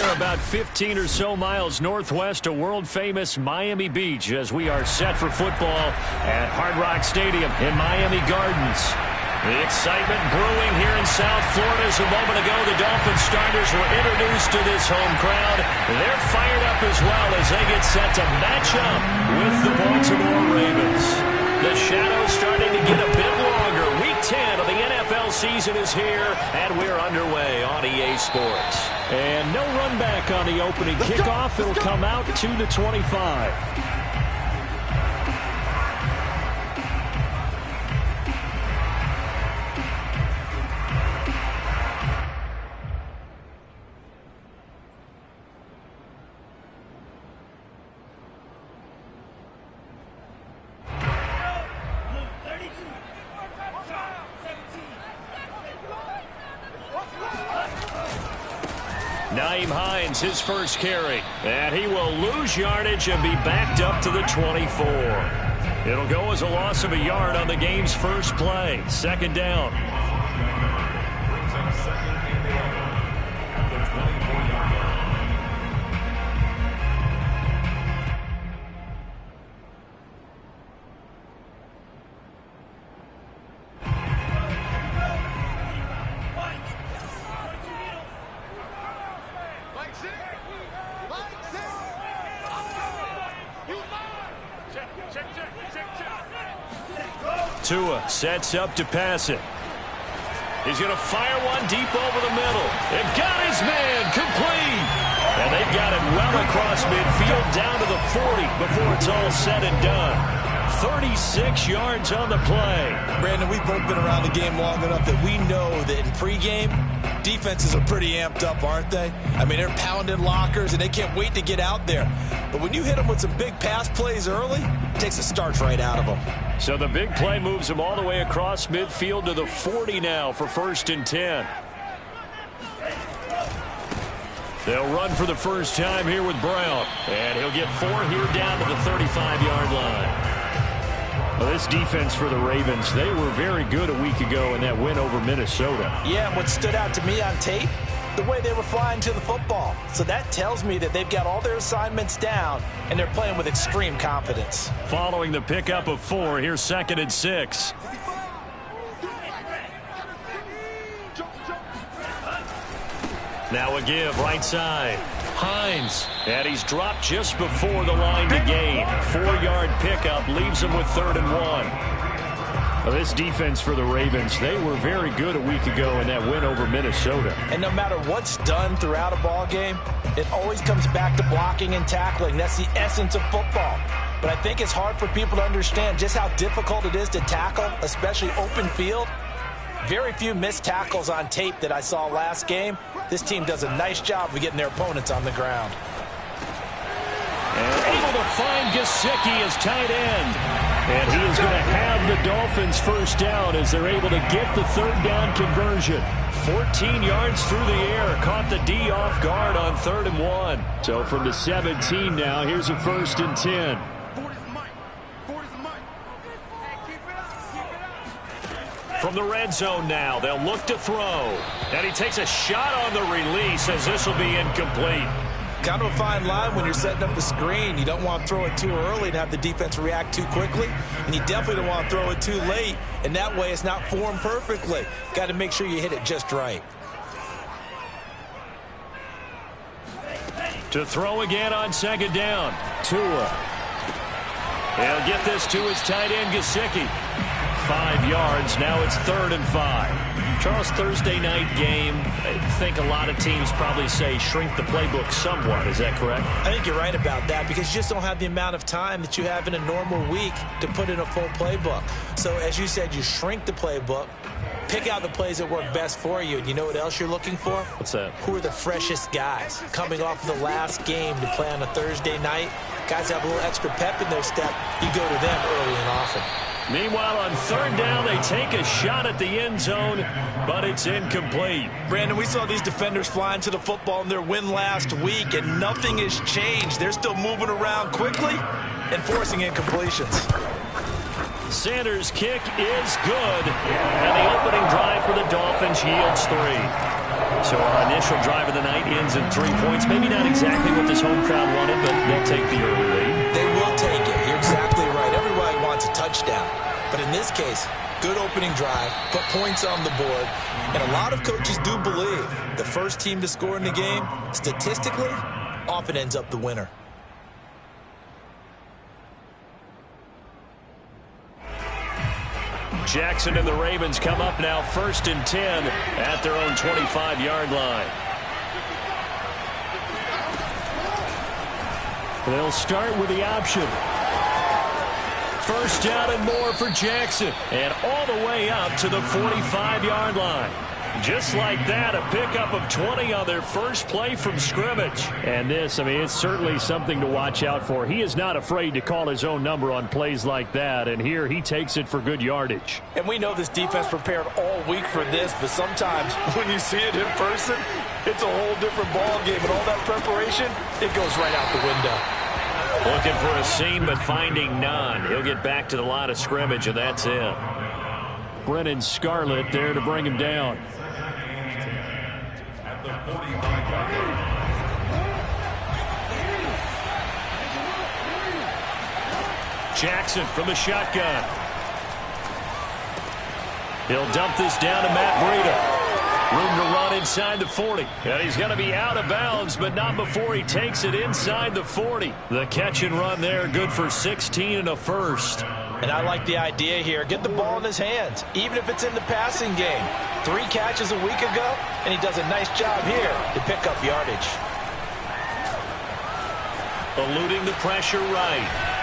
We're about 15 or so miles northwest of world-famous Miami Beach as we are set for football at Hard Rock Stadium in Miami Gardens. The excitement brewing here in South Florida as a moment ago the Dolphins starters were introduced to this home crowd. They're fired up as well as they get set to match up with the Baltimore Ravens. The shadow's starting to get a bit longer. Week 10 of the NFL season is here, and we're underway on EA Sports. And no run back on the opening kickoff. It'll come out to the 25. Nyheim Hines, his first carry, and he will lose yardage and be backed up to the 24. It'll go as a loss of a yard on the game's first play. Second down. Tua sets up to pass it. He's going to fire one deep over the middle. It got his man complete. And they got it well across midfield down to the 40 before it's all said and done. 36 yards on the play. Brandon, we've both been around the game long enough that we know that in pregame, defenses are pretty amped up, aren't they? I mean, they're pounding lockers, and they can't wait to get out there. But when you hit them with some big pass plays early, it takes the starch right out of them. So the big play moves them all the way across midfield to the 40 now for 1st and 10. They'll run for the first time here with Brown. And he'll get 4 here down to the 35-yard line. Well, this defense for the Ravens, they were very good a week ago in that win over Minnesota. Yeah, and what stood out to me on tape, the way they were flying to the football. So that tells me that they've got all their assignments down, and they're playing with extreme confidence. Following the pickup of 4, here's 2nd and 6. Now a give, right side. Hines, and he's dropped just before the line to gain. 4-yard pickup leaves him with 3rd and 1. Well, this defense for the Ravens, they were very good a week ago in that win over Minnesota. And no matter what's done throughout a ball game, it always comes back to blocking and tackling. That's the essence of football. But I think it's hard for people to understand just how difficult it is to tackle, especially open field. Very few missed tackles on tape that I saw last game. This team does a nice job of getting their opponents on the ground. And able to find Gesicki as tight end. And he is going to have the Dolphins first down as they're able to get the 3rd down conversion. 14 yards through the air. Caught the D off guard on 3rd and 1. So from the 17 now, here's a 1st and 10. From the red zone now, they'll look to throw. And he takes a shot on the release as this will be incomplete. Kind of a fine line when you're setting up the screen. You don't want to throw it too early and have the defense react too quickly. And you definitely don't want to throw it too late. And that way it's not formed perfectly. Got to make sure you hit it just right. To throw again on 2nd down. Tua. He'll get this to his tight end, Gesicki. 5 yards. Now it's 3rd and 5. Charles, Thursday night game, I think a lot of teams probably say shrink the playbook somewhat. Is that correct? I think you're right about that because you just don't have the amount of time that you have in a normal week to put in a full playbook. So as you said, you shrink the playbook, pick out the plays that work best for you. And you know what else you're looking for? What's that? Who are the freshest guys coming off the last game to play on a Thursday night? Guys have a little extra pep in their step. You go to them early and often. Meanwhile, on 3rd down, they take a shot at the end zone, but it's incomplete. Brandon, we saw these defenders flying to the football in their win last week, and nothing has changed. They're still moving around quickly and forcing incompletions. Sanders' kick is good, and the opening drive for the Dolphins yields 3. So our initial drive of the night ends in 3 points. Maybe not exactly what this home crowd wanted, but they'll take the early lead. They will take it. You're exactly right. Everybody wants a touchdown. But in this case, good opening drive, put points on the board. And a lot of coaches do believe the first team to score in the game, statistically, often ends up the winner. Jackson and the Ravens come up now 1st and 10 at their own 25-yard line. They'll start with the option. 1st down and more for Jackson. And all the way up to the 45-yard line. Just like that, a pickup of 20 on their first play from scrimmage. And this, I mean, it's certainly something to watch out for. He is not afraid to call his own number on plays like that. And here he takes it for good yardage. And we know this defense prepared all week for this, but sometimes when you see it in person, it's a whole different ball game. And all that preparation, it goes right out the window. Looking for a seam, but finding none. He'll get back to the line of scrimmage, and that's it. Brennan Scarlett there to bring him down. Jackson from the shotgun. He'll dump this down to Matt Breida. Room to run inside the 40. And he's going to be out of bounds, but not before he takes it inside the 40. The catch and run there, good for 16 and a first. And I like the idea here. Get the ball in his hands, even if it's in the passing game. 3 catches a week ago, and he does a nice job here to pick up yardage. Eluding the pressure right.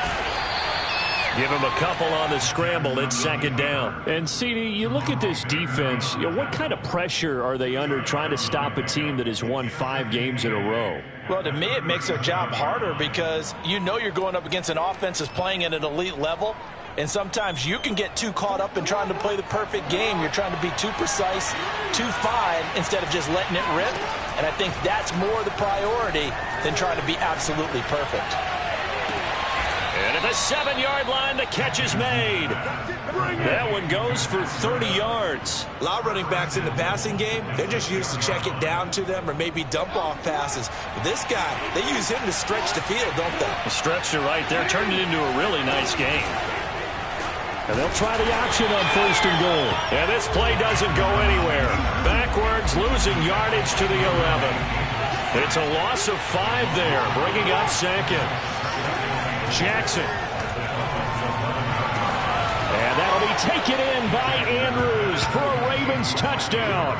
Give him a couple on the scramble. It's 2nd down. And, CD, you look at this defense, what kind of pressure are they under trying to stop a team that has won 5 games in a row? Well, to me, it makes their job harder because you know you're going up against an offense that's playing at an elite level. And sometimes you can get too caught up in trying to play the perfect game. You're trying to be too precise, too fine, instead of just letting it rip. And I think that's more the priority than trying to be absolutely perfect. And at the 7-yard line, the catch is made. That one goes for 30 yards. A lot of running backs in the passing game, they're just used to check it down to them or maybe dump off passes. But this guy, they use him to stretch the field, don't they? Stretched it right there, turned it into a really nice game. And they'll try the option on 1st and goal. And this play doesn't go anywhere. Backwards, losing yardage to the 11. It's a loss of 5 there, bringing up 2nd. Jackson. And that'll be taken in by Andrews for a Ravens touchdown.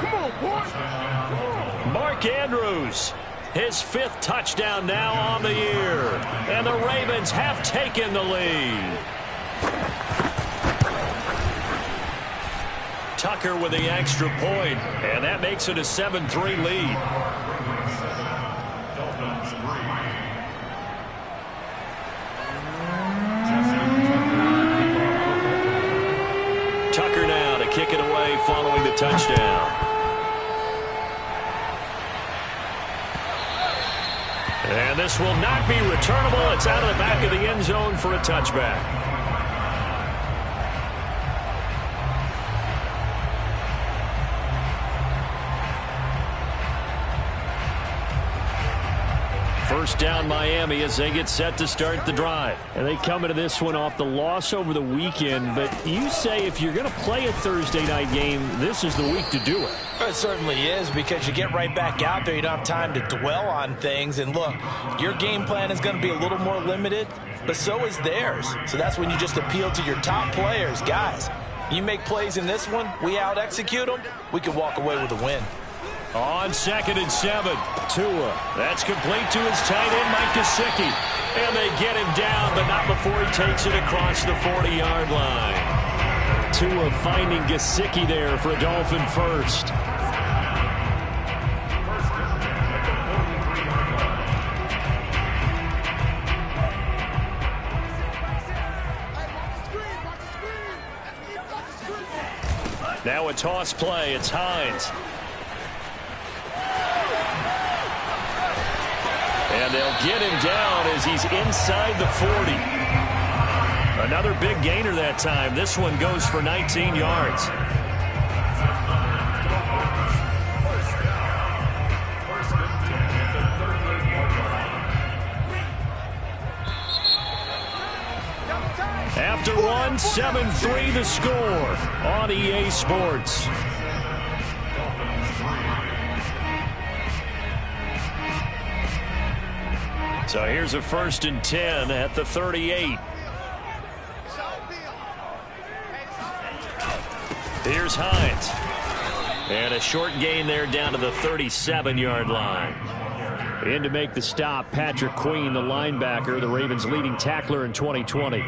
Mark Andrews, his 5th touchdown now on the year. And the Ravens have taken the lead. Tucker with the extra point, and that makes it a 7-3 lead. Tucker now to kick it away following the touchdown. And this will not be returnable. It's out of the back of the end zone for a touchback. First down Miami as they get set to start the drive. And they come into this one off the loss over the weekend. But you say if you're going to play a Thursday night game, this is the week to do it. It certainly is, because you get right back out there. You don't have time to dwell on things. And look, your game plan is going to be a little more limited, but so is theirs. So that's when you just appeal to your top players. Guys, you make plays in this one, we out-execute them, we can walk away with a win. On 2nd and 7, Tua. That's complete to his tight end, Mike Gesicki. And they get him down, but not before he takes it across the 40-yard line. Tua finding Gesicki there for a Dolphin first. Now a toss play. It's Hines. And they'll get him down as he's inside the 40. Another big gainer that time. This one goes for 19 yards. won, 7-3 the score on EA Sports. So here's a 1st and 10 at the 38. Here's Hines. And a short gain there down to the 37-yard line. In to make the stop, Patrick Queen, the linebacker, the Ravens' leading tackler in 2020.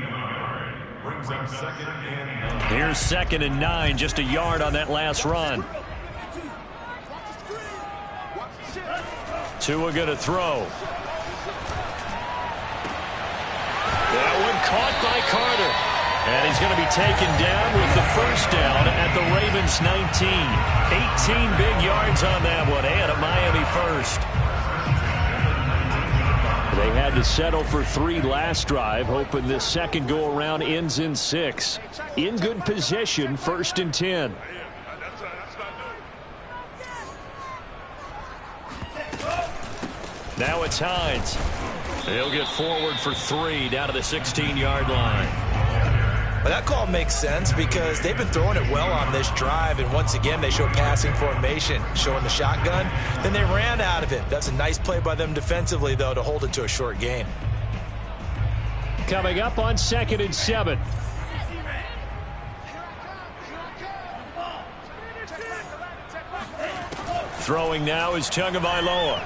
Here's 2nd and 9, just a yard on that last run. Tua going to throw. That one caught by Carter. And he's going to be taken down with the 1st down at the Ravens' 19. 18 big yards on that one, and a Miami 1st. They had to settle for 3 last drive, hoping this second go-around ends in 6. In good position, 1st and 10. Now it's Hines. He'll get forward for 3 down to the 16-yard line. Well, that call makes sense because they've been throwing it well on this drive, and once again they show passing formation, showing the shotgun. Then they ran out of it. That's a nice play by them defensively, though, to hold it to a short gain. Coming up on 2nd and 7. Throwing now is Tagovailoa.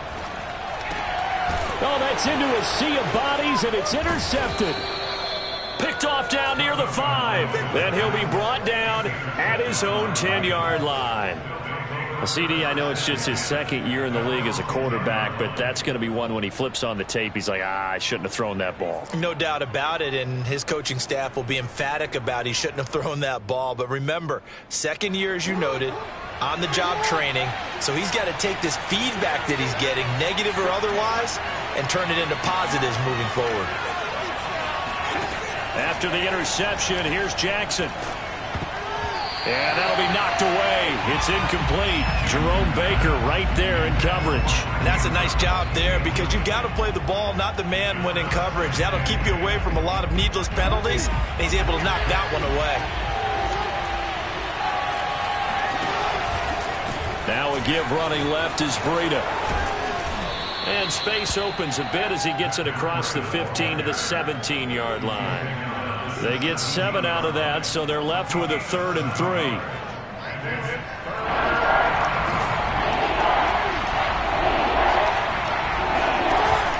Oh, that's into a sea of bodies, and it's intercepted. Picked off down near the 5. Then he'll be brought down at his own 10-yard line. Well, CD, I know it's just his 2nd year in the league as a quarterback, but that's going to be one when he flips on the tape. He's like, I shouldn't have thrown that ball. No doubt about it, and his coaching staff will be emphatic about he shouldn't have thrown that ball. But remember, 2nd year, as you noted, on-the-job training, so he's got to take this feedback that he's getting, negative or otherwise, and turn it into positives moving forward. After the interception, here's Jackson. And that'll be knocked away. It's incomplete. Jerome Baker right there in coverage. And that's a nice job there because you've got to play the ball, not the man when in coverage. That'll keep you away from a lot of needless penalties, and he's able to knock that one away. Now a give running left is Breida. And space opens a bit as he gets it across the 15 to the 17-yard line. They get 7 out of that, so they're left with a 3rd and 3.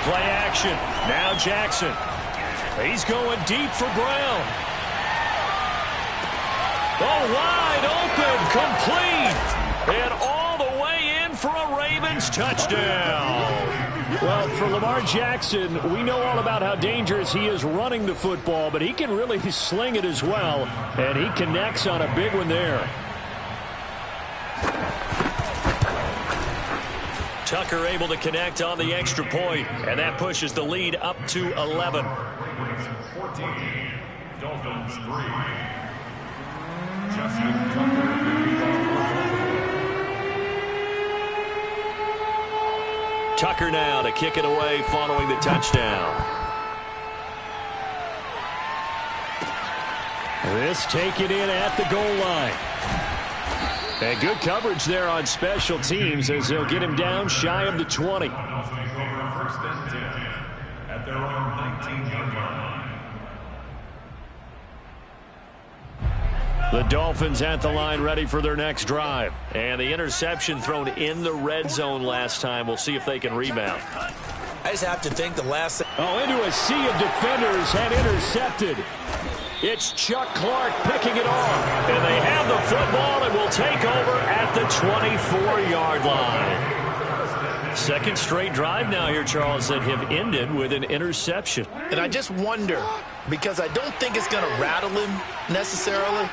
Play action. Now Jackson. He's going deep for Brown. Oh, wide open, complete. And all the way in for a Ravens touchdown. Well, for Lamar Jackson, we know all about how dangerous he is running the football, but he can really sling it as well, and he connects on a big one there. Tucker able to connect on the extra point, and that pushes the lead up to 11. 14, Dolphins 3. Justin Tucker. Tucker now to kick it away following the touchdown. This taken in at the goal line. And good coverage there on special teams as they'll get him down shy of the 20. First and 10 at their own 19-yard line. The Dolphins at the line ready for their next drive. And the interception thrown in the red zone last time. We'll see if they can rebound. I just have to think the last... Oh, into a sea of defenders and intercepted. It's Chuck Clark picking it off. And they have the football and will take over at the 24-yard line. Second straight drive now here, Charles, that have ended with an interception. And I just wonder, because I don't think it's going to rattle him necessarily,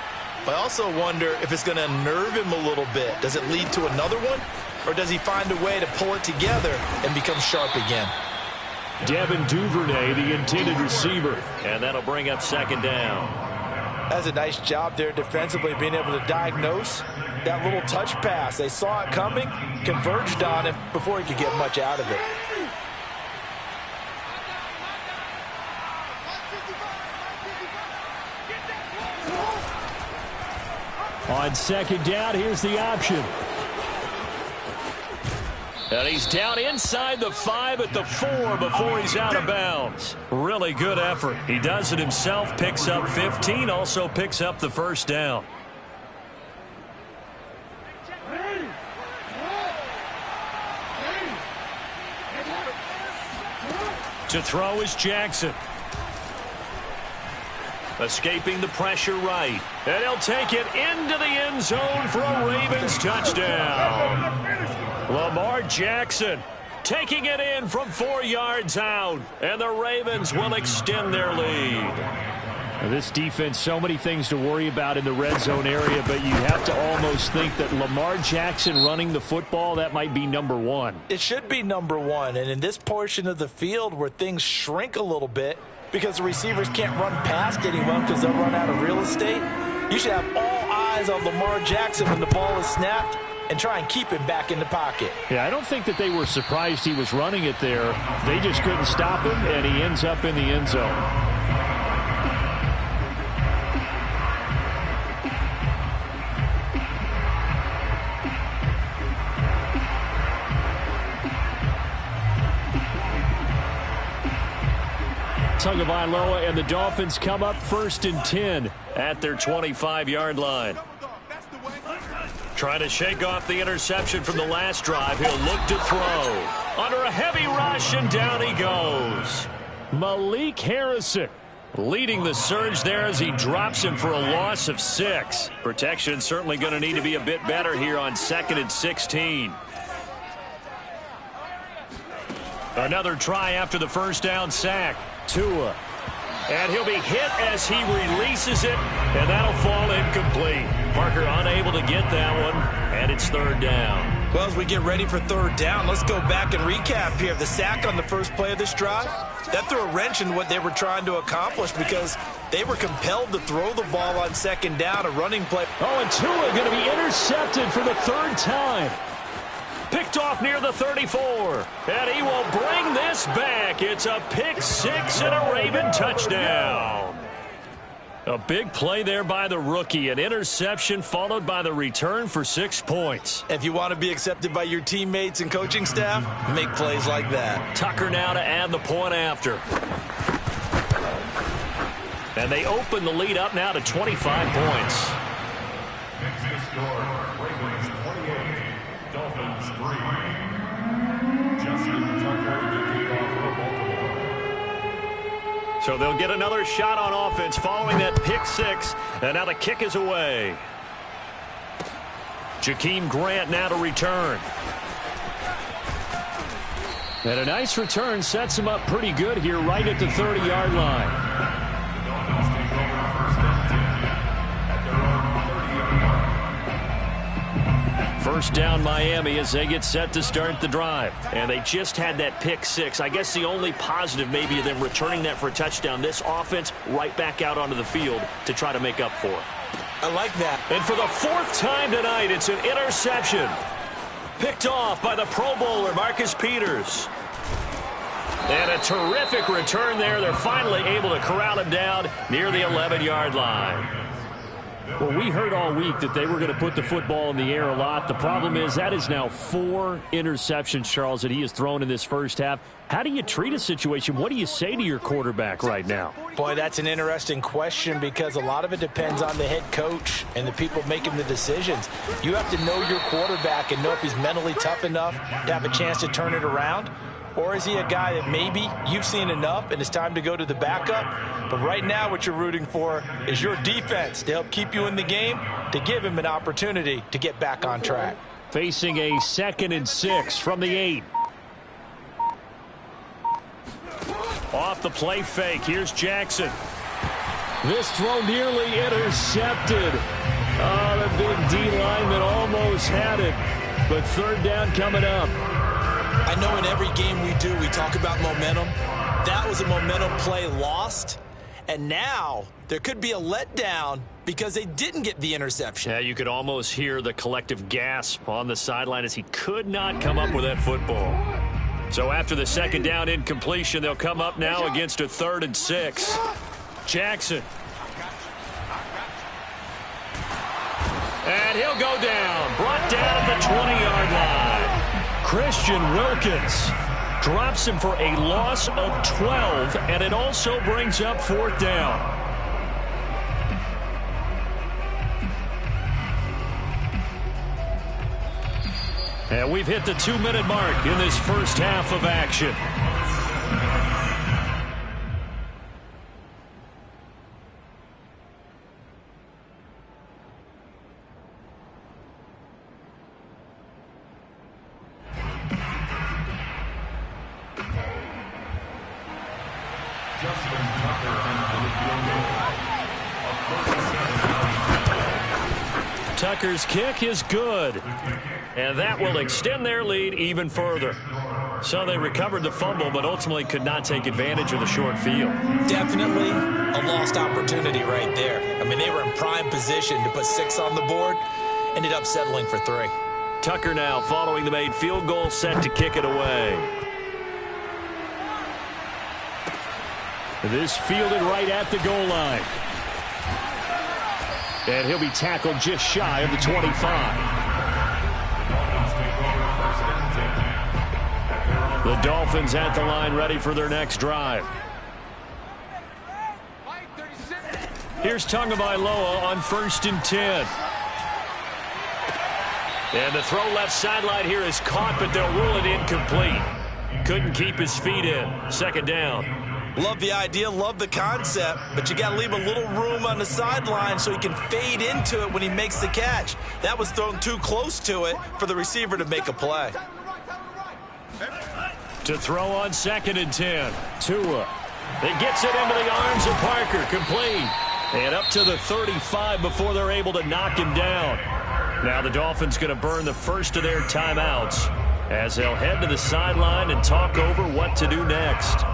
but I also wonder if it's going to unnerve him a little bit. Does it lead to another one? Or does he find a way to pull it together and become sharp again? Devin Duvernay, the intended receiver. And that'll bring up 2nd down. That's a nice job there defensively, being able to diagnose that little touch pass. They saw it coming, converged on him before he could get much out of it. On second down, here's the option. And he's down inside the 5 at the 4 before he's out of bounds. Really good effort. He does it himself, picks up 15, also picks up the first down. To throw is Jackson. Escaping the pressure right. And he'll take it into the end zone for a Ravens touchdown. Lamar Jackson taking it in from 4 yards out. And the Ravens will extend their lead. Now this defense, so many things to worry about in the red zone area, but you have to almost think that Lamar Jackson running the football, that might be number one. It should be number one. And in this portion of the field where things shrink a little bit because the receivers can't run past anyone because they'll run out of real estate, you should have all eyes on Lamar Jackson when the ball is snapped and try and keep him back in the pocket. Yeah, I don't think that they were surprised he was running it there. They just couldn't stop him, and he ends up in the end zone. Tagovailoa and the Dolphins come up 1st and 10 at their 25-yard line. Trying to shake off the interception from the last drive. He'll look to throw. Under a heavy rush, and down he goes. Malik Harrison leading the surge there as he drops him for a loss of 6. Protection certainly going to need to be a bit better here on 2nd and 16. Another try after the first down sack. Tua. And he'll be hit as he releases it, and that'll fall incomplete. Parker unable to get that one, and it's 3rd down. Well, as we get ready for 3rd down, let's go back and recap here. The sack on the first play of this drive, that threw a wrench in what they were trying to accomplish because they were compelled to throw the ball on 2nd down, a running play. Oh, and Tua going to be intercepted for the 3rd time. Picked off near the 34, and he will bring this back. It's a pick 6 and a Raven touchdown. A big play there by the rookie, an interception followed by the return for 6 points. If you want to be accepted by your teammates and coaching staff, make plays like that. Tucker now to add the point after. And they open the lead up now to 25 points. Next score, Ravens 28, Dolphins 3. Justin Tucker to kick off for Baltimore. So they'll get another shot on offense following that pick 6, and now the kick is away. Jakeem Grant now to return. And a nice return sets him up pretty good here right at the 30-yard line. First down Miami as they get set to start the drive. And they just had that pick 6. I guess the only positive maybe of them returning that for a touchdown. This offense right back out onto the field to try to make up for it. I like that. And for the 4th time tonight, it's an interception. Picked off by the Pro Bowler, Marcus Peters. And a terrific return there. They're finally able to corral him down near the 11-yard line. Well, we heard all week that they were going to put the football in the air a lot. The problem is that is now 4 interceptions, Charles, that he has thrown in this first half. How do you treat a situation? What do you say to your quarterback right now? Boy, that's an interesting question because a lot of it depends on the head coach and the people making the decisions. You have to know your quarterback and know if he's mentally tough enough to have a chance to turn it around. Or is he a guy that maybe you've seen enough and it's time to go to the backup? But right now what you're rooting for is your defense to help keep you in the game, to give him an opportunity to get back on track. Facing a 2nd and 6 from the 8. Off the play fake, here's Jackson. This throw nearly intercepted. Oh, the big D lineman almost had it. But 3rd down coming up. I know in every game we do, we talk about momentum. That was a momentum play lost. And now there could be a letdown because they didn't get the interception. Yeah, you could almost hear the collective gasp on the sideline as he could not come up with that football. So after the 2nd down incompletion, they'll come up now against a 3rd and 6. Jackson. And he'll go down. Brought down at the 20-yard line. Christian Wilkins drops him for a loss of 12, and it also brings up 4th down. And we've hit the 2-minute mark in this first half of action. Tucker's kick is good, and that will extend their lead even further. So they recovered the fumble, but ultimately could not take advantage of the short field. Definitely a lost opportunity right there. I mean, they were in prime position to put 6 on the board, ended up settling for 3. Tucker now following the made field goal, set to kick it away. This fielded right at the goal line. And he'll be tackled just shy of the 25. The Dolphins at the line ready for their next drive. Here's Tagovailoa on 1st and 10. And the throw left sideline here is caught, but they'll rule it incomplete. Couldn't keep his feet in. 2nd down. Love the idea, love the concept, but you got to leave a little room on the sideline so he can fade into it when he makes the catch. That was thrown too close to it for the receiver to make a play. To throw on 2nd and 10. Tua. It gets it into the arms of Parker. Complete. And up to the 35 before they're able to knock him down. Now the Dolphins going to burn the first of their timeouts as they'll head to the sideline and talk over what to do next.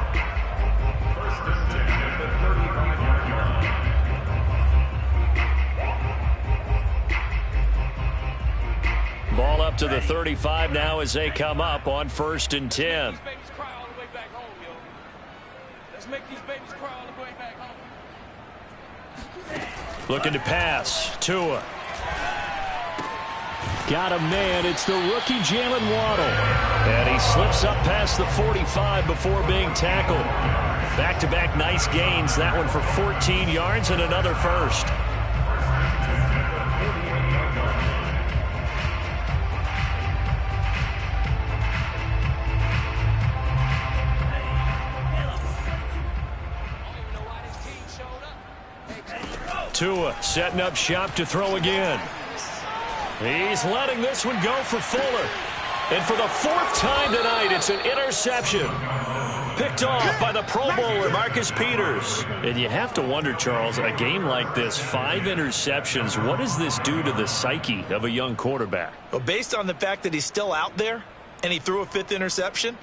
Ball up to the 35 now as they come up on 1st and 10. Looking to pass. Tua. Got a man. It's the rookie Jalen Waddle. And he slips up past the 45 before being tackled. Back-to-back nice gains. That one for 14 yards and another first. Tua setting up shop to throw again. He's letting this one go for Fuller. And for the 4th time tonight, it's an interception. Picked off by the Pro Bowler, Marcus Peters. And you have to wonder, Charles, a game like this, 5 interceptions, what does this do to the psyche of a young quarterback? Well, based on the fact that he's still out there and he threw a 5th interception,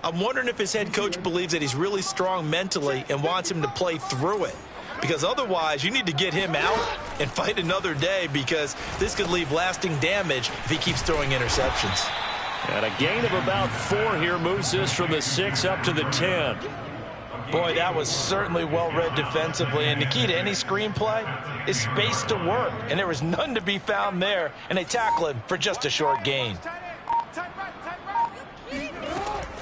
I'm wondering if his head coach believes that he's really strong mentally and wants him to play through it. Because otherwise, you need to get him out and fight another day, because this could leave lasting damage if he keeps throwing interceptions. And a gain of about 4 here moves this from the 6 up to the 10. Boy, that was certainly well-read defensively. And the key to any screenplay is space to work. And there was none to be found there. And they tackle him for just a short gain.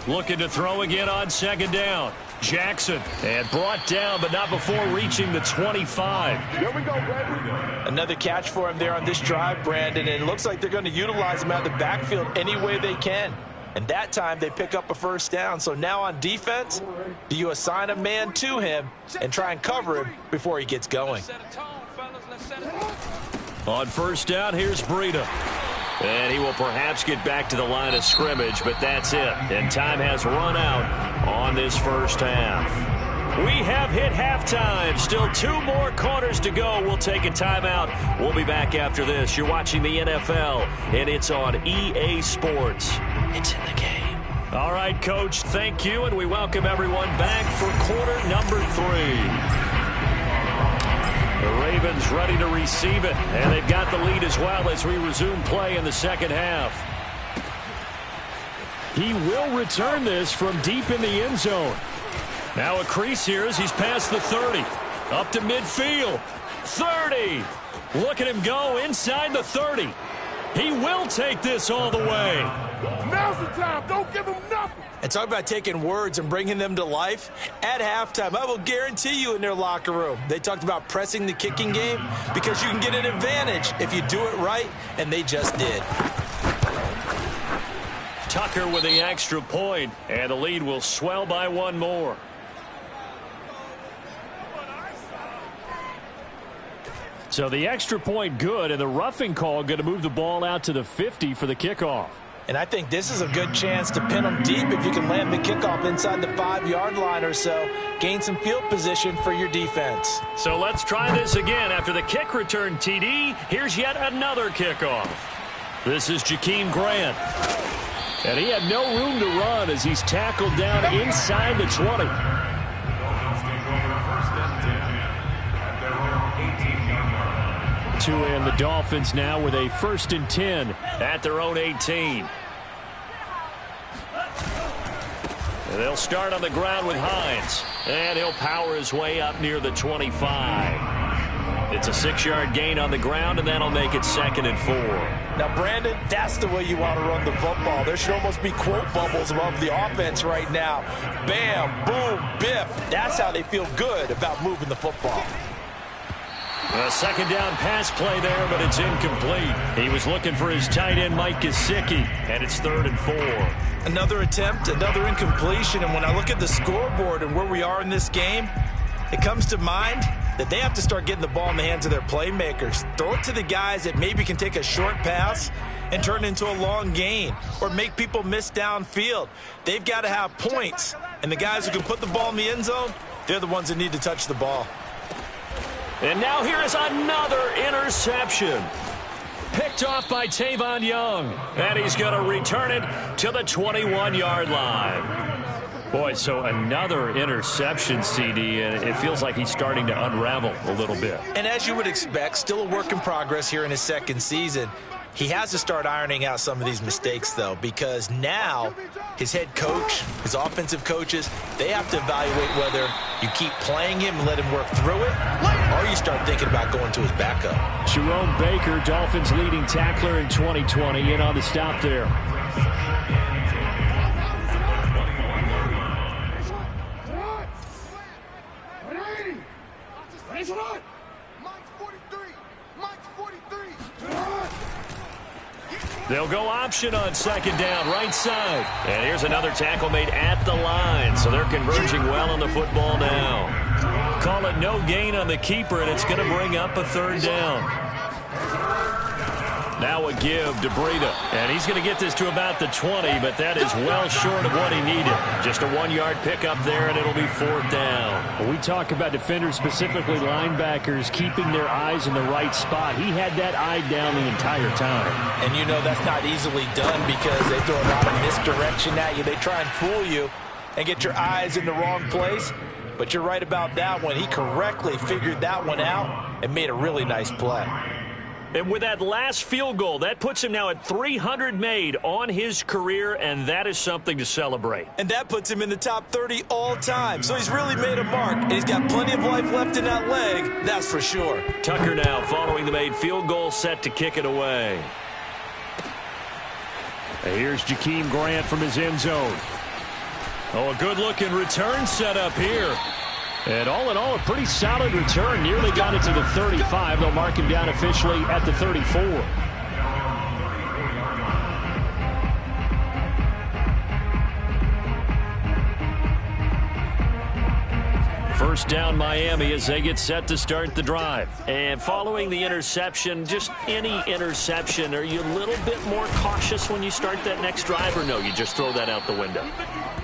Looking to throw again on 2nd down. Jackson. And brought down, but not before reaching the 25. Here we go, baby. Another catch for him there on this drive, Brandon. And it looks like they're going to utilize him out of the backfield any way they can. And that time they pick up a 1st down. So now on defense, do you assign a man to him and try and cover him before he gets going? On 1st down, here's Breida. And he will perhaps get back to the line of scrimmage, but that's it. And time has run out on this first half. We have hit halftime. Still 2 more quarters to go. We'll take a timeout. We'll be back after this. You're watching the NFL, and it's on EA Sports. It's in the game. All right, Coach, thank you, and we welcome everyone back for quarter number 3. The Ravens ready to receive it, and they've got the lead as well as we resume play in the second half. He will return this from deep in the end zone. Now a crease here as he's past the 30. Up to midfield. 30. Look at him go inside the 30. He will take this all the way. Now's the time. Don't give him nothing. And talk about taking words and bringing them to life. At halftime, I will guarantee you in their locker room, they talked about pressing the kicking game because you can get an advantage if you do it right, and they just did. Tucker with the extra point, and the lead will swell by one more. So the extra point good, and the roughing call going to move the ball out to the 50 for the kickoff. And I think this is a good chance to pin them deep if you can land the kickoff inside the 5-yard line or so. Gain some field position for your defense. So let's try this again. After the kick return TD, here's yet another kickoff. This is Jakeem Grant. And he had no room to run as he's tackled down inside the 20. And the Dolphins now with a 1st and 10 at their own 18. And they'll start on the ground with Hines. And he'll power his way up near the 25. It's a 6-yard gain on the ground, and that'll make it 2nd and 4. Now, Brandon, that's the way you want to run the football. There should almost be quote bubbles above the offense right now. Bam, boom, biff. That's how they feel good about moving the football. A 2nd down pass play there, but it's incomplete. He was looking for his tight end, Mike Gesicki, and it's 3rd and 4. Another attempt, another incompletion, and when I look at the scoreboard and where we are in this game, it comes to mind that they have to start getting the ball in the hands of their playmakers. Throw it to the guys that maybe can take a short pass and turn it into a long gain or make people miss downfield. They've got to have points, and the guys who can put the ball in the end zone, they're the ones that need to touch the ball. And now here is another interception. Picked off by Tavon Young. And he's going to return it to the 21-yard line. Boy, so another interception, CD, and it feels like he's starting to unravel a little bit. And as you would expect, still a work in progress here in his 2nd season. He has to start ironing out some of these mistakes, though, because now his head coach, his offensive coaches, they have to evaluate whether you keep playing him and let him work through it, or you start thinking about going to his backup. Jerome Baker, Dolphins leading tackler in 2020, in on the stop there. They'll go option on 2nd down, right side. And here's another tackle made at the line, so they're converging well on the football now. Call it no gain on the keeper, and it's going to bring up a 3rd down. Now a give to Breida, and he's going to get this to about the 20, but that is well short of what he needed. Just a 1-yard pickup there, and it'll be 4th down. When we talk about defenders, specifically linebackers, keeping their eyes in the right spot. He had that eye down the entire time. And you know that's not easily done because they throw a lot of misdirection at you. They try and fool you and get your eyes in the wrong place. But you're right about that one. He correctly figured that one out and made a really nice play. And with that last field goal, that puts him now at 300 made on his career, and that is something to celebrate. And that puts him in the top 30 all time. So he's really made a mark, and he's got plenty of life left in that leg, that's for sure. Tucker now following the made field goal, set to kick it away. Here's Jakeem Grant from his end zone. Oh, a good-looking return set up here. And all in all, a pretty solid return. Nearly got it to the 35. They'll mark him down officially at the 34. First down Miami as they get set to start the drive. And following the interception, just any interception, are you a little bit more cautious when you start that next drive, or no, you just throw that out the window?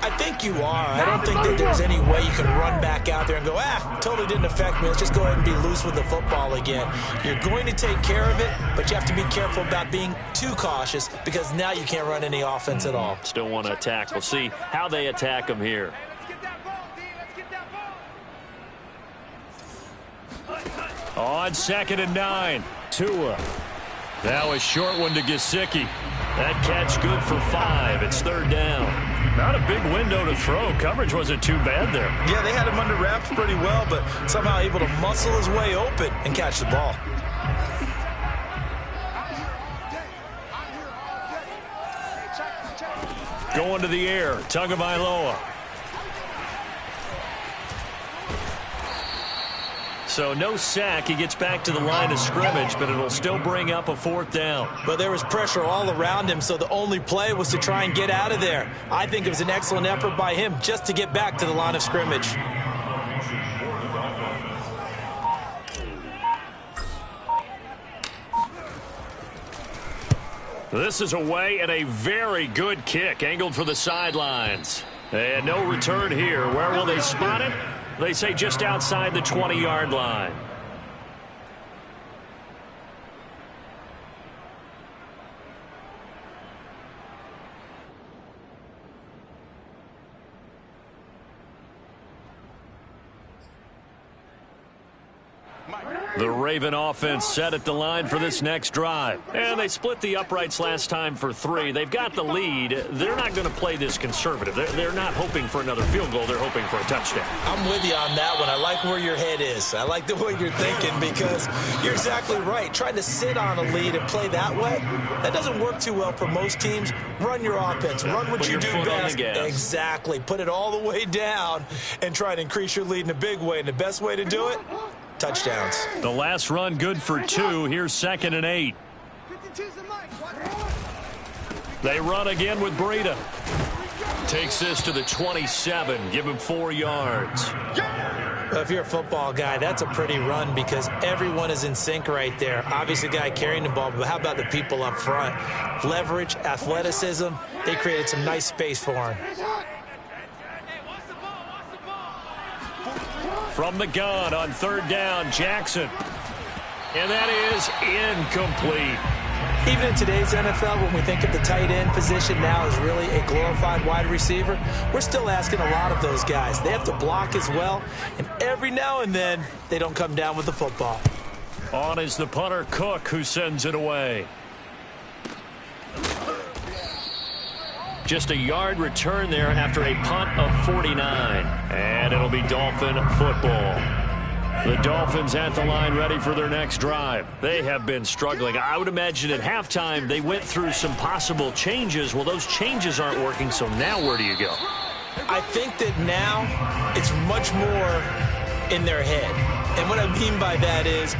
I think you are. I don't think that there's any way you can run back out there and go, totally didn't affect me. Let's just go ahead and be loose with the football again. You're going to take care of it, but you have to be careful about being too cautious because now you can't run any offense at all. Still want to attack. We'll see how they attack them here. On 2nd and 9, Tua. Now a short one to Gesicki. That catch good for 5. It's 3rd down. Not a big window to throw. Coverage wasn't too bad there. Yeah, they had him under wraps pretty well, but somehow able to muscle his way open and catch the ball. Going to the air, Tagovailoa. So no sack. He gets back to the line of scrimmage, but it'll still bring up a 4th down. But there was pressure all around him, so the only play was to try and get out of there. I think it was an excellent effort by him just to get back to the line of scrimmage. This is away and a very good kick angled for the sidelines. And no return here. Where will they spot it? They say just outside the 20-yard line. The Raven offense set at the line for this next drive. And they split the uprights last time for 3. They've got the lead. They're not going to play this conservative. They're not hoping for another field goal. They're hoping for a touchdown. I'm with you on that one. I like where your head is. I like the way you're thinking because you're exactly right. Trying to sit on a lead and play that way, that doesn't work too well for most teams. Run your offense. Run what you do best. Exactly. Put it all the way down and try to increase your lead in a big way. And the best way to do it? Touchdowns. The last run good for 2. Here's 2nd and 8. They run again with Breida. Takes this to the 27. Give him 4 yards. Well, if you're a football guy, that's a pretty run because everyone is in sync right there. Obviously, the guy carrying the ball, but how about the people up front? Leverage, athleticism. They created some nice space for him. From the gun on 3rd down, Jackson. And that is incomplete. Even in today's NFL, when we think of the tight end position now as really a glorified wide receiver, we're still asking a lot of those guys. They have to block as well, and every now and then, they don't come down with the football. On is the punter, Cook, who sends it away. Just a yard return there after a punt of 49. And it'll be Dolphin football. The Dolphins at the line ready for their next drive. They have been struggling. I would imagine at halftime they went through some possible changes. Well, those changes aren't working, so now where do you go? I think that now it's much more in their head. And what I mean by that is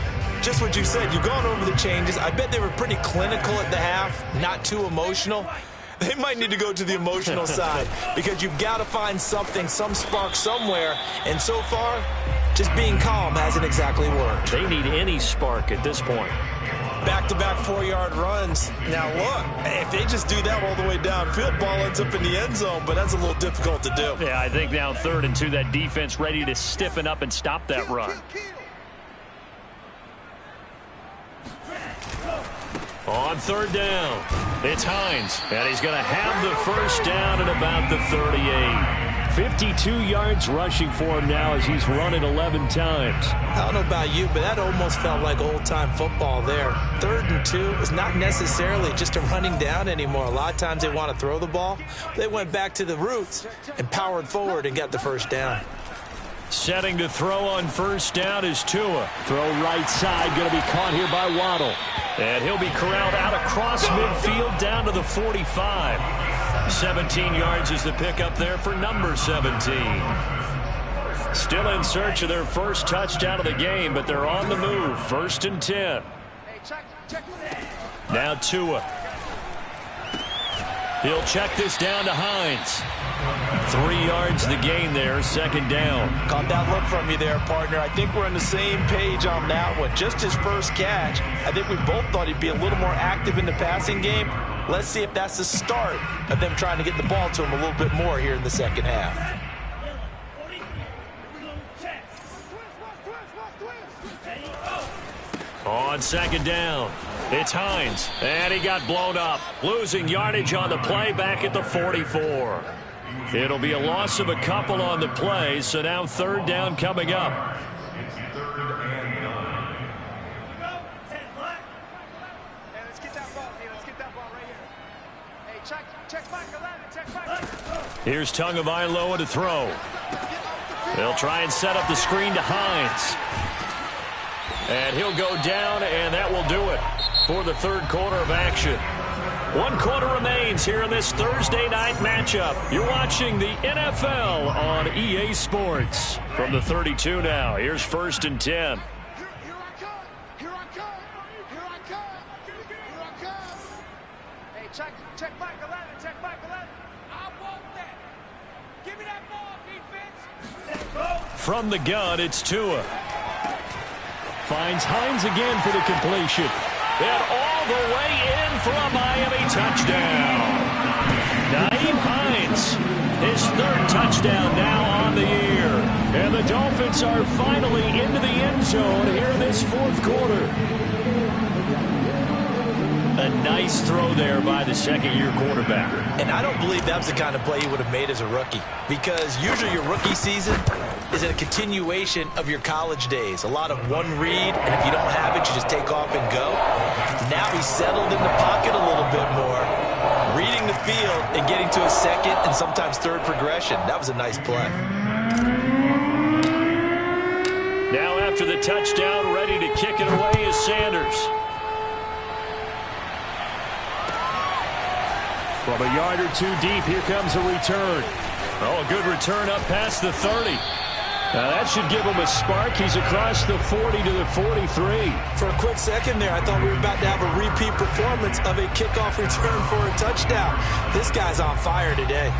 just what you said. You've gone over the changes. I bet they were pretty clinical at the half, not too emotional. They might need to go to the emotional side because you've got to find something, some spark somewhere. And so far, just being calm hasn't exactly worked. They need any spark at this point. Back-to-back 4-yard runs. Now, look, if they just do that all the way downfield, ball ends up in the end zone, but that's a little difficult to do. Yeah, I think now 3rd and 2, that defense ready to stiffen up and stop that run. On 3rd down, it's Hines, and he's going to have the first down at about the 38. 52 yards rushing for him now as he's run it 11 times. I don't know about you, but that almost felt like old-time football there. 3rd and 2 is not necessarily just a running down anymore. A lot of times they want to throw the ball. They went back to the roots and powered forward and got the first down. Setting to throw on 1st down is Tua. Throw right side, going to be caught here by Waddle. And he'll be corralled out across midfield down to the 45. 17 yards is the pickup there for number 17. Still in search of their first touchdown of the game, but they're on the move. 1st and 10. Now Tua. He'll check this down to Hines. 3 yards the gain there, 2nd down. Caught that look from you there, partner. I think we're on the same page on that one. Just his first catch. I think we both thought he'd be a little more active in the passing game. Let's see if that's the start of them trying to get the ball to him a little bit more here in the second half. On 2nd down, it's Hines, and he got blown up. Losing yardage on the play back at the 44. It'll be a loss of a couple on the play, so now 3rd down coming up. Here's Tagovailoa to throw. They'll try and set up the screen to Hines. And he'll go down, and that will do it for the third quarter of action. 1 quarter remains here in this Thursday night matchup. You're watching the NFL on EA Sports. From the 32 now, here's 1st and 10. Here I come. Here I come. Here I come. Here I come. Hey, check back 11. Check back 11. I want that. Give me that ball, defense. From the gun, it's Tua. Finds Hines again for the completion. And all the way in for a Miami touchdown. Nyheim Hines, his 3rd touchdown now on the year. And the Dolphins are finally into the end zone here in this 4th quarter. A nice throw there by the second-year quarterback. And I don't believe that was the kind of play he would have made as a rookie, because usually your rookie season is a continuation of your college days. A lot of one read, and if you don't have it, you just take off and go. Now he's settled in the pocket a little bit more, reading the field and getting to a second and sometimes third progression. That was a nice play. Now after the touchdown, ready to kick it away is Sanders. From a yard or 2 deep, here comes a return. Oh, a good return up past the 30. Now that should give him a spark. He's across the 40 to the 43. For a quick second there, I thought we were about to have a repeat performance of a kickoff return for a touchdown. This guy's on fire today.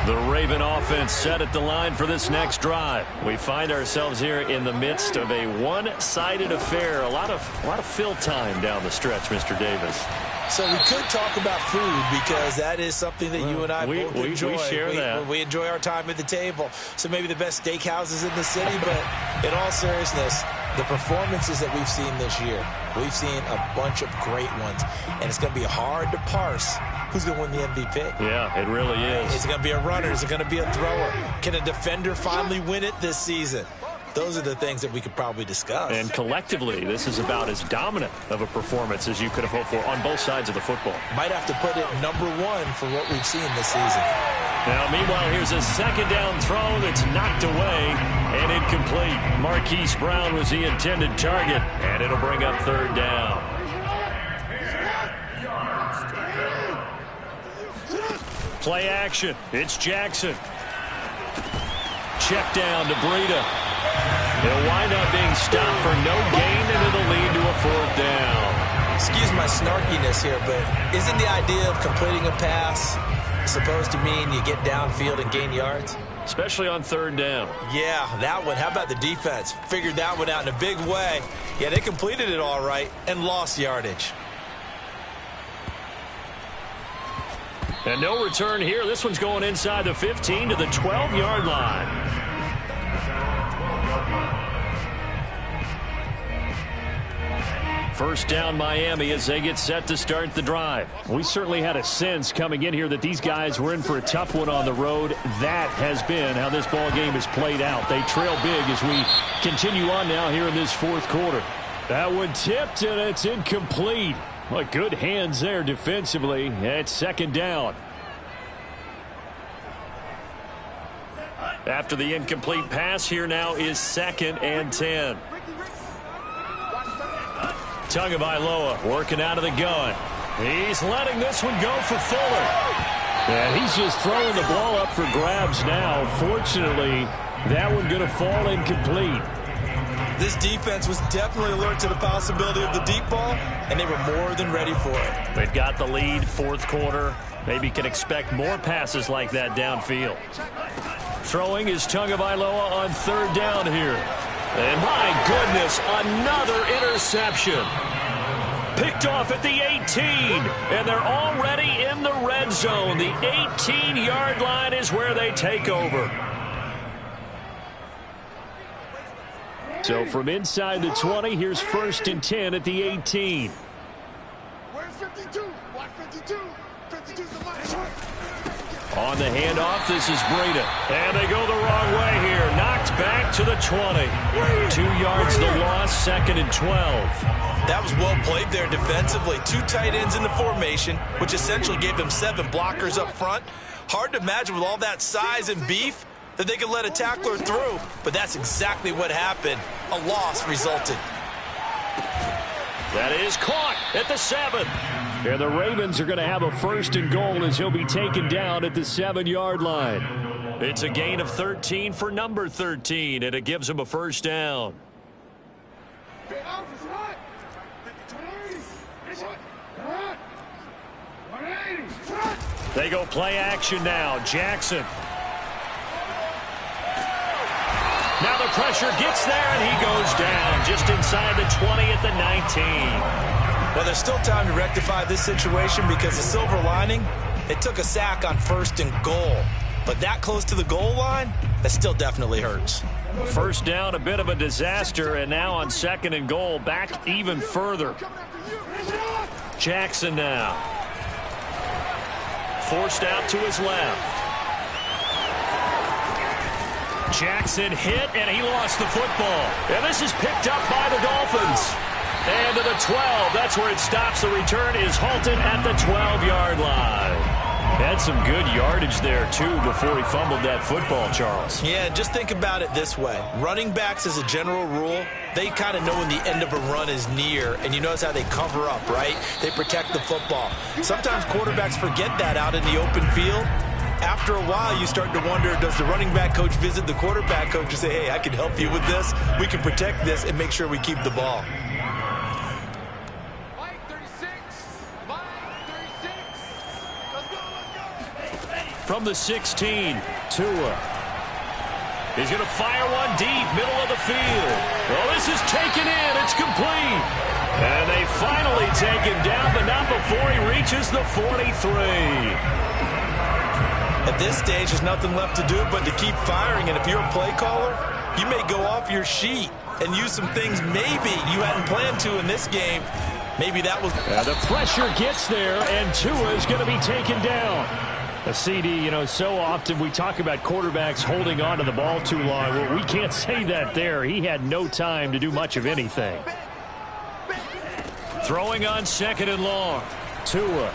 The Raven offense set at the line for this next drive. We find ourselves here in the midst of a one-sided affair. A lot of fill time down the stretch, Mr. Davis. So we could talk about food, because that is something that you and I both enjoy. We share that. We enjoy our time at the table. So maybe the best steakhouses in the city, but in all seriousness, the performances that we've seen this year, we've seen a bunch of great ones, and it's going to be hard to parse who's going to win the MVP. Yeah, it really is. Is it going to be a runner? Is it going to be a thrower? Can a defender finally win it this season? Those are the things that we could probably discuss. And collectively, this is about as dominant of a performance as you could have hoped for on both sides of the football. Might have to put it #1 for what we've seen this season. Now, meanwhile, here's a second down throw that's knocked away and incomplete. Marquise Brown was the intended target, and it'll bring up 3rd down. Play action. It's Jackson. Check down to Breida. He'll wind up being stopped for no gain, and it'll lead to a 4th down. Excuse my snarkiness here, but isn't the idea of completing a pass supposed to mean you get downfield and gain yards? Especially on 3rd down. Yeah, that one. How about the defense? Figured that one out in a big way. Yeah, they completed it all right and lost yardage. And no return here. This one's going inside the 15 to the 12-yard line. First down Miami as they get set to start the drive. We certainly had a sense coming in here that these guys were in for a tough one on the road. That has been how this ball game has played out. They trail big as we continue on now here in this 4th quarter. That one tipped, and it's incomplete. Well, good hands there defensively. It's 2nd down. After the incomplete pass, here now is 2nd and 10. Tagovailoa working out of the gun. He's letting this one go for Fuller. And he's just throwing the ball up for grabs now. Fortunately, that one going to fall incomplete. This defense was definitely alert to the possibility of the deep ball, and they were more than ready for it. They've got the lead, 4th quarter. Maybe can expect more passes like that downfield. Throwing is Tagovailoa on 3rd down here. And my goodness, another interception. Picked off at the 18, and they're already in the red zone. The 18-yard line is where they take over. So from inside the 20, here's 1st and 10 at the 18. Where's 52? Watch 52. 52's the line. On the handoff, this is Breida. And they go the wrong way here. Knocked back to the 20. 2 yards the loss, 2nd and 12. That was well played there defensively. 2 tight ends in the formation, which essentially gave them 7 blockers up front. Hard to imagine with all that size and beef that they could let a tackler through, but that's exactly what happened. A loss resulted. That is caught at the 7. And the Ravens are going to have a 1st and goal as he'll be taken down at the 7-yard line. It's a gain of 13 for number 13, and it gives him a 1st down. They go play action now. Jackson. Now the pressure gets there, and he goes down just inside the 20 at the 19. Well, there's still time to rectify this situation because the silver lining, it took a sack on 1st and goal. But that close to the goal line, that still definitely hurts. 1st down, a bit of a disaster, and now on 2nd and goal, back even further. Jackson now. Forced out to his left. Jackson hit, and he lost the football. And this is picked up by the Dolphins. And to the 12. That's where it stops. The return is halted at the 12-yard line. Had some good yardage there, too, before he fumbled that football, Charles. Yeah, just think about it this way. Running backs, as a general rule, they kind of know when the end of a run is near, and you notice how they cover up, right? They protect the football. Sometimes quarterbacks forget that out in the open field. After a while, you start to wonder, does the running back coach visit the quarterback coach and say, hey, I can help you with this. We can protect this and make sure we keep the ball. From the 16, Tua. He's going to fire one deep, middle of the field. Well, this is taken in. It's complete. And they finally take him down, but not before he reaches the 43. At this stage, there's nothing left to do but to keep firing. And if you're a play caller, you may go off your sheet and use some things maybe you hadn't planned to in this game. Maybe that was... The pressure gets there, and Tua is going to be taken down. A CD, you know, so often we talk about quarterbacks holding on to the ball too long. Well, we can't say that there. He had no time to do much of anything. Throwing on 2nd and long. Tua.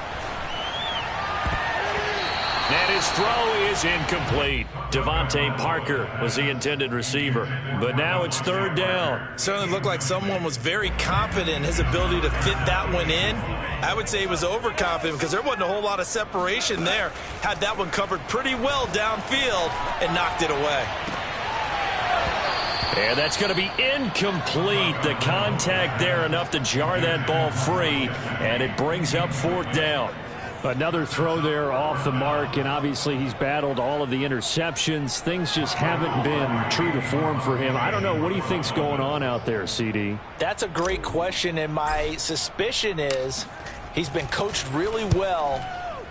And his throw is incomplete. Devontae Parker was the intended receiver. But now it's 3rd down. Certainly looked like someone was very confident in his ability to fit that one in. I would say he was overconfident because there wasn't a whole lot of separation there. Had that one covered pretty well downfield and knocked it away. And that's going to be incomplete. The contact there enough to jar that ball free, and it brings up 4th down. Another throw there off the mark, and obviously he's battled all of the interceptions. Things just haven't been true to form for him. I don't know. What do you think's going on out there, CD? That's a great question, and my suspicion is he's been coached really well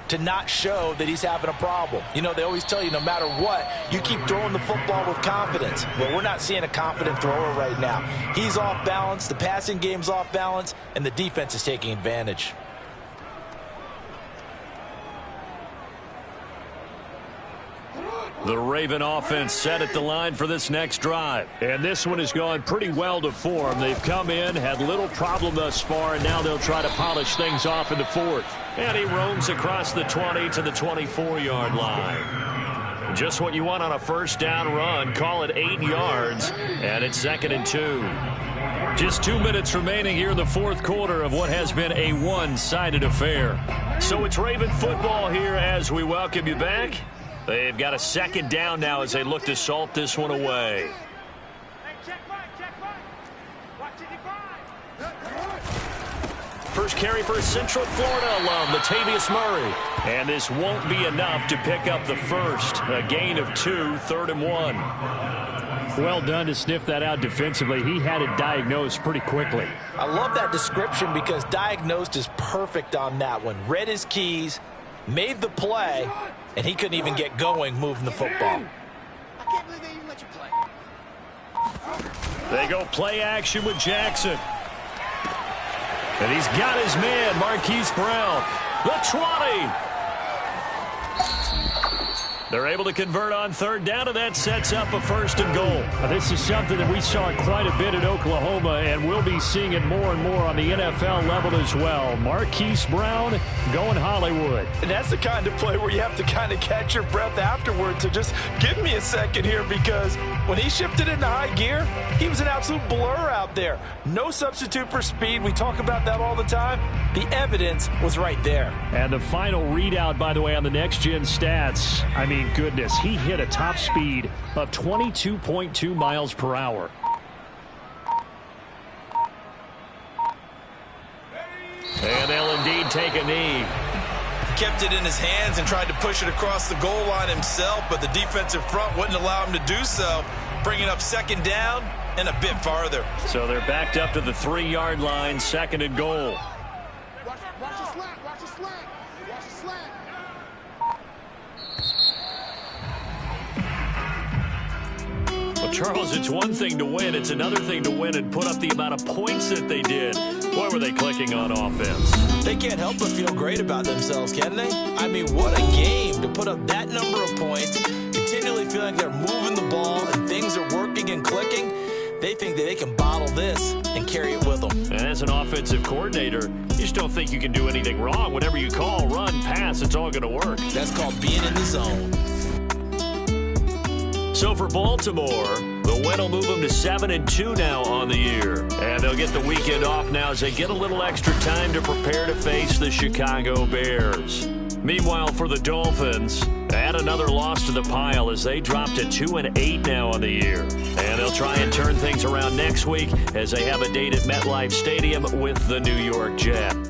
to not show that he's having a problem. You know, they always tell you no matter what, you keep throwing the football with confidence. Well, we're not seeing a confident thrower right now. He's off balance, the passing game's off balance, and the defense is taking advantage. The Raven offense set at the line for this next drive. And this one has gone pretty well to form. They've come in, had little problem thus far, and now they'll try to polish things off in the 4th. And he roams across the 20 to the 24-yard line. Just what you want on a 1st down run. Call it 8 yards, and it's 2nd and 2. Just 2 minutes remaining here in the 4th quarter of what has been a one-sided affair. So it's Raven football here as we welcome you back. They've got a 2nd down now as they look to salt this one away. First carry for Central Florida alum, Latavius Murray. And this won't be enough to pick up the first. A gain of 2, 3rd and 1. Well done to sniff that out defensively. He had it diagnosed pretty quickly. I love that description because diagnosed is perfect on that one. Read his keys, made the play, and he couldn't even get going moving the football. I can't believe they even let you play. They go play action with Jackson. And he's got his man, Marquise Brown. The 20. They're able to convert on third down, and that sets up a 1st and goal. Now, this is something that we saw quite a bit at Oklahoma, and we'll be seeing it more and more on the NFL level as well. Marquise Brown going Hollywood. And that's the kind of play where you have to kind of catch your breath afterward. So just give me a second here, because when he shifted into high gear, he was an absolute blur out there. No substitute for speed. We talk about that all the time. The evidence was right there. And the final readout, by the way, on the next-gen stats, I mean, goodness, he hit a top speed of 22.2 miles per hour. And they'll indeed take a knee. Kept it in his hands and tried to push it across the goal line himself, but the defensive front wouldn't allow him to do so, bringing up 2nd down and a bit farther. So they're backed up to the 3-yard line, 2nd and goal. Watch the slant, watch the slant, watch the slant. Well, Charles, it's one thing to win. It's another thing to win and put up the amount of points that they did. Boy, were they clicking on offense. They can't help but feel great about themselves, can they? I mean, what a game to put up that number of points, continually feeling they're moving the ball and things are working and clicking. They think that they can bottle this and carry it with them. And as an offensive coordinator, you just don't think you can do anything wrong. Whatever you call, run, pass, it's all going to work. That's called being in the zone. So for Baltimore, the win will move them to 7-2 now on the year. And they'll get the weekend off now as they get a little extra time to prepare to face the Chicago Bears. Meanwhile, for the Dolphins, add another loss to the pile as they drop to 2-8 now on the year. And they'll try and turn things around next week as they have a date at MetLife Stadium with the New York Jets.